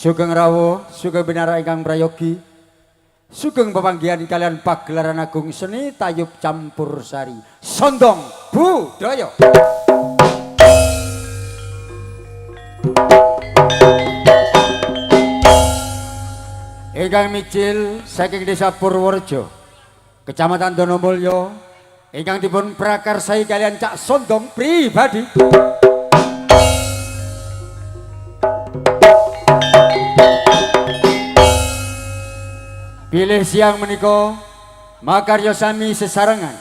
Sugeng rawuh, sugeng binara ingkang prayogi. Sugeng pepanggihan kalian pagelaran agung seni tayub campur sari. Sondong budaya. Ingkang mijil saking Desa Purworejo, Kecamatan Donomulyo, ingkang dipun prakarsai kalian Cak Sondong pribadi. Pilih siang menika makarya sami sesarengan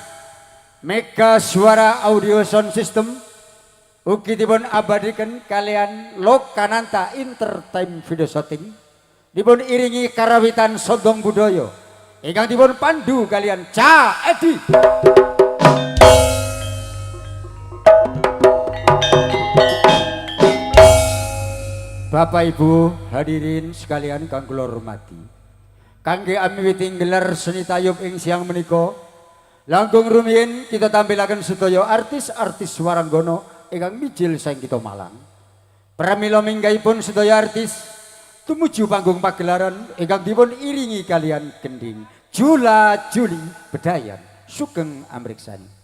Mega Suara Audio Sound System ugi dipun abadiken kalian Lokananta Entertainment Video Shooting dipun iringi karawitan Sondong Budaya ingkang dipun pandu kalian Ca Edi. Bapak Ibu hadirin sekalian kang kula hormati, kangge amiwiting gelar seni tayub ing siang menika langkung rumiyin kita tampilaken sedaya artis-artis waranggana ingkang mijil saking kita Malang. Pramila minggahipun sedaya artis tumuju panggung pagelaran ingkang dipun iringi kalian gending Jula Juli Bedayan. Sugeng amriksani.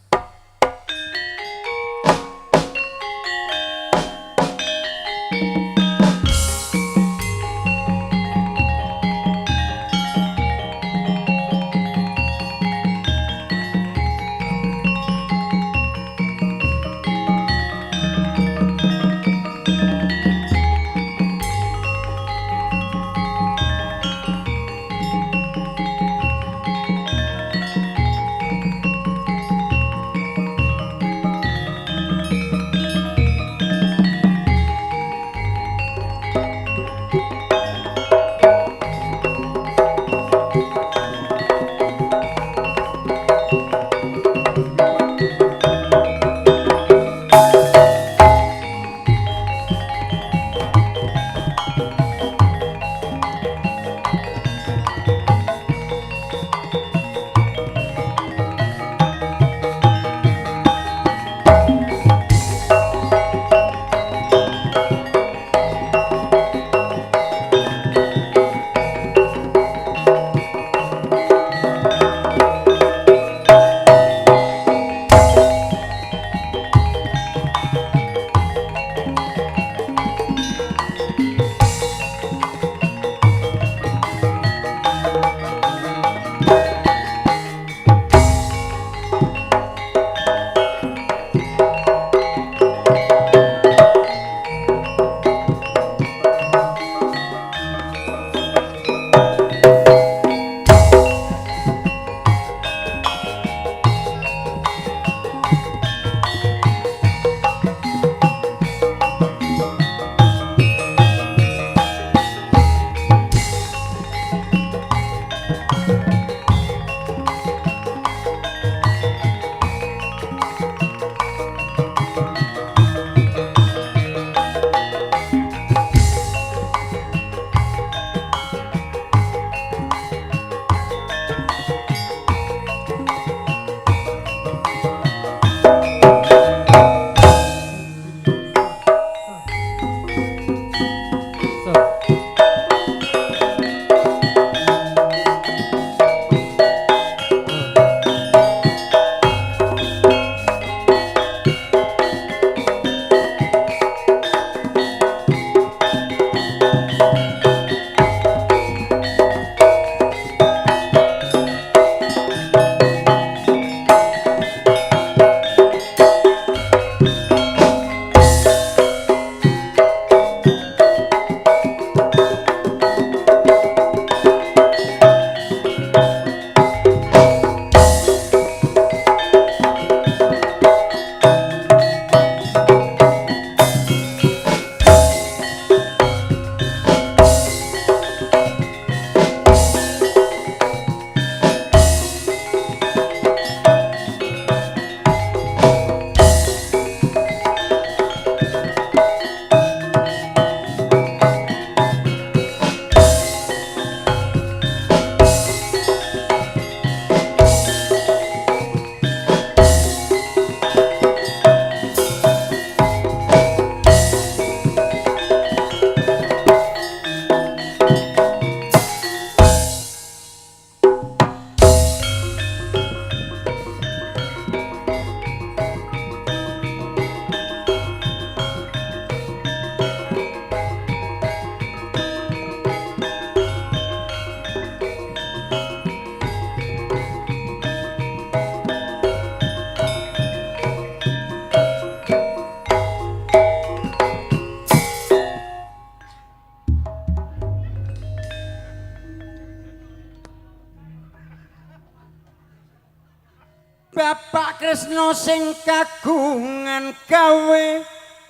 Bapak Kresna sing kagungan gawe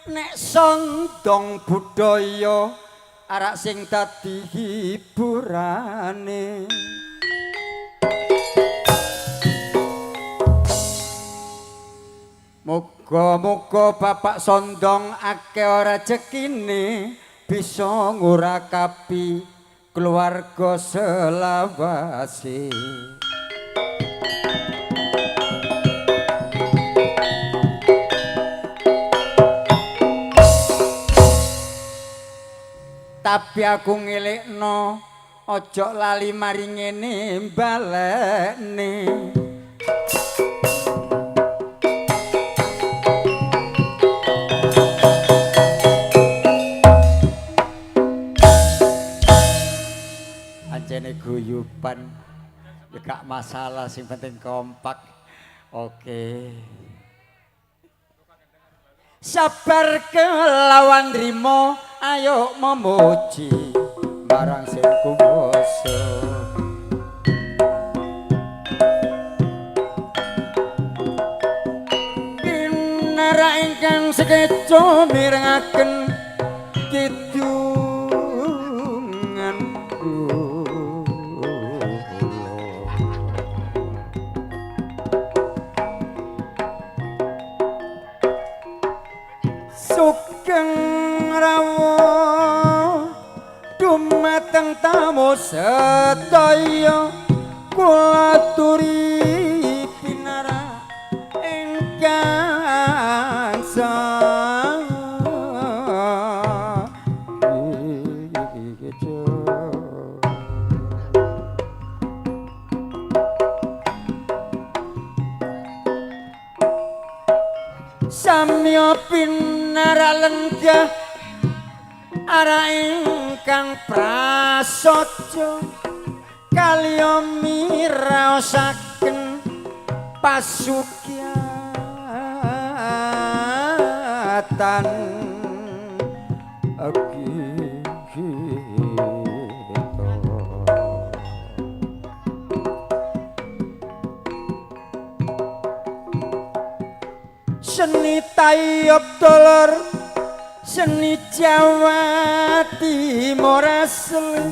nek sondong budaya arak sing dadi hiburane. Muga-muga Bapak Sondong akeh rejekine bisa ngurakapi keluarga selawase. Tapi aku ngelekno ojo lali mari ngene balekne. Anjene guyuban ya gak masalah sing penting kompak. Oke. Sabar kelawan rimo ayo memuji marang sing kuwasa. Kinara ingkang sekeca mirengaken kidunganku. Sugeng rawuh dumateng tamu sedaya kula aturi pinara ingkang samya pinara lenggah ara ingkang prasaja kalya miraosaken pasugyatan seni tayub dolor seni Jawa Timur asli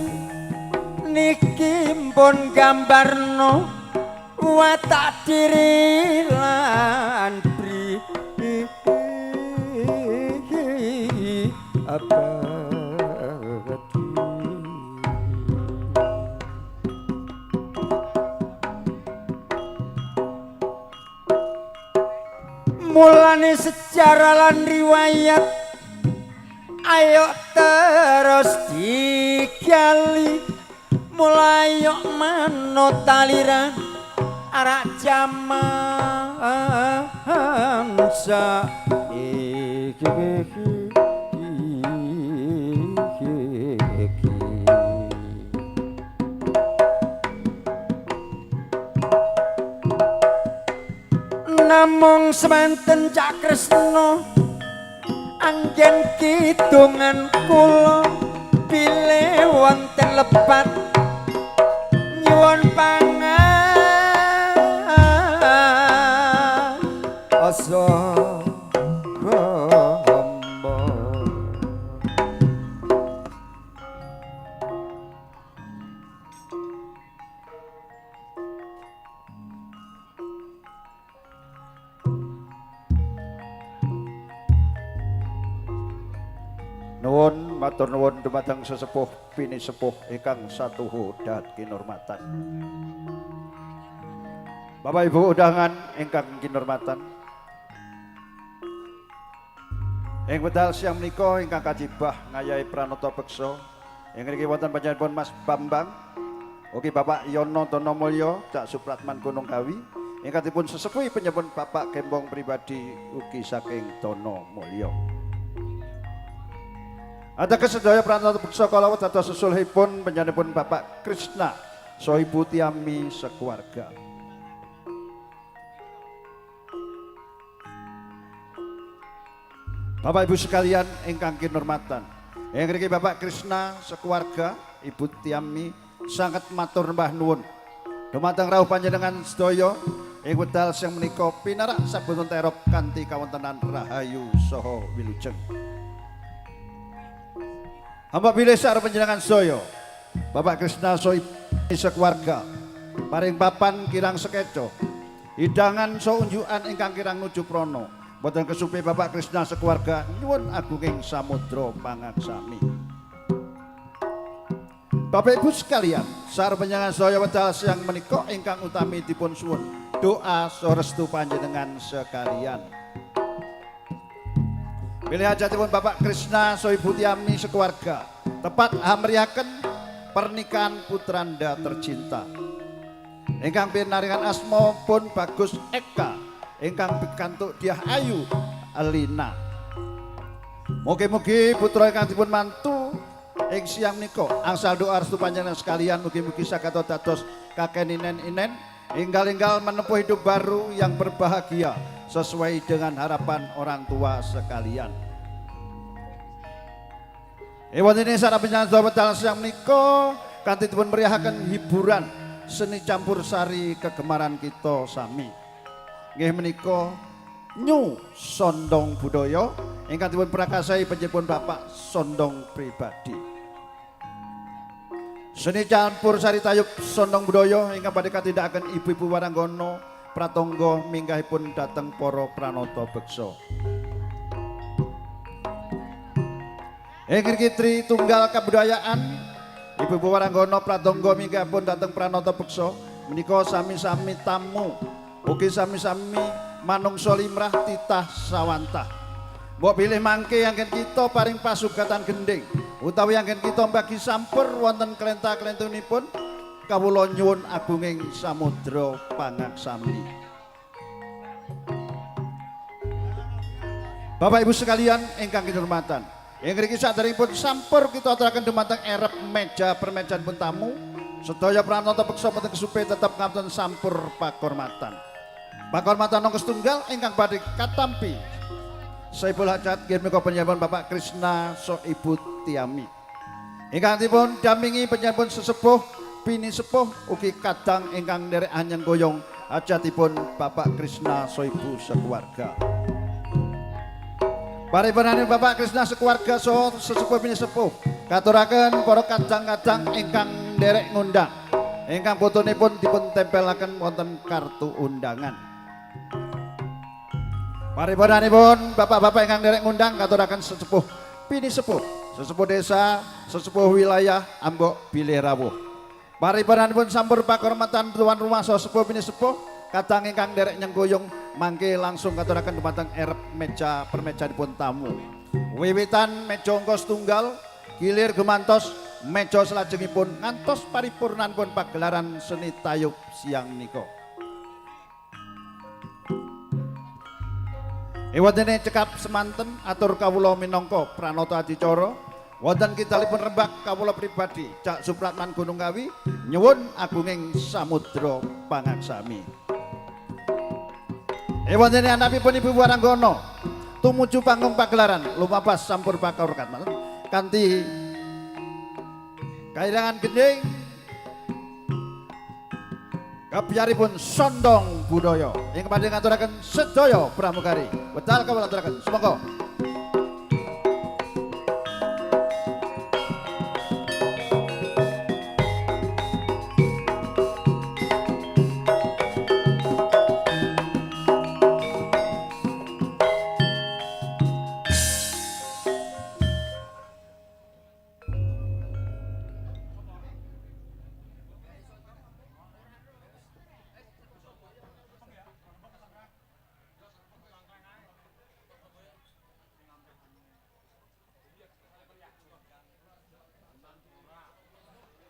niki mpun gambarno watak diri lan abadi mulane sejarah lan riwayat ayo terus digali mulai yuk manut aliran arak jaman saiki. Namung semanten Cak Kresna anggen kidungan kula bilih wonten lepat nyuwun pangasa nuwun matur nuwun dumateng sesepuh pini sepuh ingkang satuhu dahat kinurmatan. Bapak Ibu undangan ingkang kinurmatan. Ing wedal siang menika ingkang kajibah ngayahi pranata beksa ing ngriki wonten panjenenganipun Mas Bambang ugi Bapak Yono Tonomulyo Cak Supratman Gunung Kawi ingkang dipun sesepuhi penyebut Bapak Gembong pribadi ugi saking Tonomulyo. Ada kesedaya pranata beksa kalawat dados sesulhipun panjenenganipun Bapak Kresna saha Ibu Tiami sekeluarga. Bapak Ibu sekalian ingkang kinurmatan, ing ngriki Bapak Kresna sekeluarga, Ibu Tiami sangat matur mbah nuwun dumateng rawuh panjenengan sedaya ing wedal sing menika pinarak saboten terop kanthi kawontenan rahayu saha wilujeng. Hamba bilih sareng panjenengan sedaya Bapak Krisna saha sekeluarga paring papan kirang sekeco hidangan saha unjukan ingkang kirang nuju prana boten kesupe Bapak Krisna sekeluarga nyuwun agunging samudra pangaksami. Bapak Ibu sekalian, sareng panjenengan sedaya wedal siang menika ingkang utami dipun suwun doa saha restu panjenengan sekalian. Bilih hajatipun Bapak Krisna saha Ibu Tiami sekeluarga tepat hamriyaken pernikahan putranda tercinta ingkang pinaringan asma pun Bagus Eka ingkang pikantuk Diah Ayu Alina. Mugi-mugi putra ingkang dipun mantu ing siang menika angsal doa restu panjenengan sekalian mugi-mugi saged dados kakeninen-inen enggal-enggal menempuh hidup baru yang berbahagia sesuai dengan harapan orang tua sekalian. Ewan ini sareng panjenengan wedal siang menika kanthi dipun meriahaken hiburan seni campur sari kegemaran kita sami. Nggih menika Nyu Sondong Budaya ingkang dipun prakasai panjenengan Bapak Sondong Pribadi. Seni campur sari tayub Sondong Budaya ingkang badhe katindakaken ibu-ibu waranggono pratangga minggahipun dhateng para pranata beksa. Ingkang tri tunggal kabudayaan ibu-ibu waranggono pratangga minggahipun dhateng pranata beksa menika sami-sami tamu ugi sami-sami manungsa limrah titah sawantah. Mbok bilih mangke anggen kita paring pasugatan gending utawi anggen kita mbagi sampur wonten klenta-klentunipun kawula nyuwun agunging samudra pangaksami. Bapak Ibu sekalian ingkang kinurmatan, inggih saderengipun sampur kita aturaken dumateng erep meja permejanipun tamu sedaya pranata beksa boten kesupe tetep ngapunten sampur pakurmatan. Pakurmatan nongko setunggal ingkang badhe katampi Saipul Hajat nggih menika panjenengan Bapak Krisna saha Ibu Tiami. Ingkang dipun dampingi panjenengan sesepuh bini sepuh ugi kadang ingkang nderek anyeng goyong hajatipun Bapak Krisna saha Ibu sekeluarga. Paripenane Bapak Krisna sekeluarga saha sesepuh bini sepuh katuraken para kadang-kadang ingkang nderek ngundang ingkang fotonipun dipun tempelaken wonten kartu undangan. Paripenanipun bapak-bapak ingkang nderek ngundang katuraken sesepuh bini sepuh, sesepuh desa, sesepuh wilayah Ambok Bilih Rawuh. Paripenanipun sampur pakurmatan tuan rumah saha sepuh bini sepuh kadang ingkang nderek nyenggoyong mangke langsung katuraken dumateng erep meja permejanipun tamu. Wiwitan meja angka setunggal gilir gemantos meja salajengipun ngantos paripurnanipun pagelaran seni tayub siang nika. Ewatene cekap semanten atur kawula minangka pranata adicara wonten kidalipun rembag kawula pribadi Cak Supratman Gunung Kawi nyuwun agunging samudra pangaksami. Ewatene andhapipun Ibu Waranggono tumuju panggung pagelaran lumampah sampur pakurmatan kanthi kairangan gending kabiyaripun Sondong Budaya ingkang badhe ngaturaken sedaya pramugari wedal kawula aturaken sumangga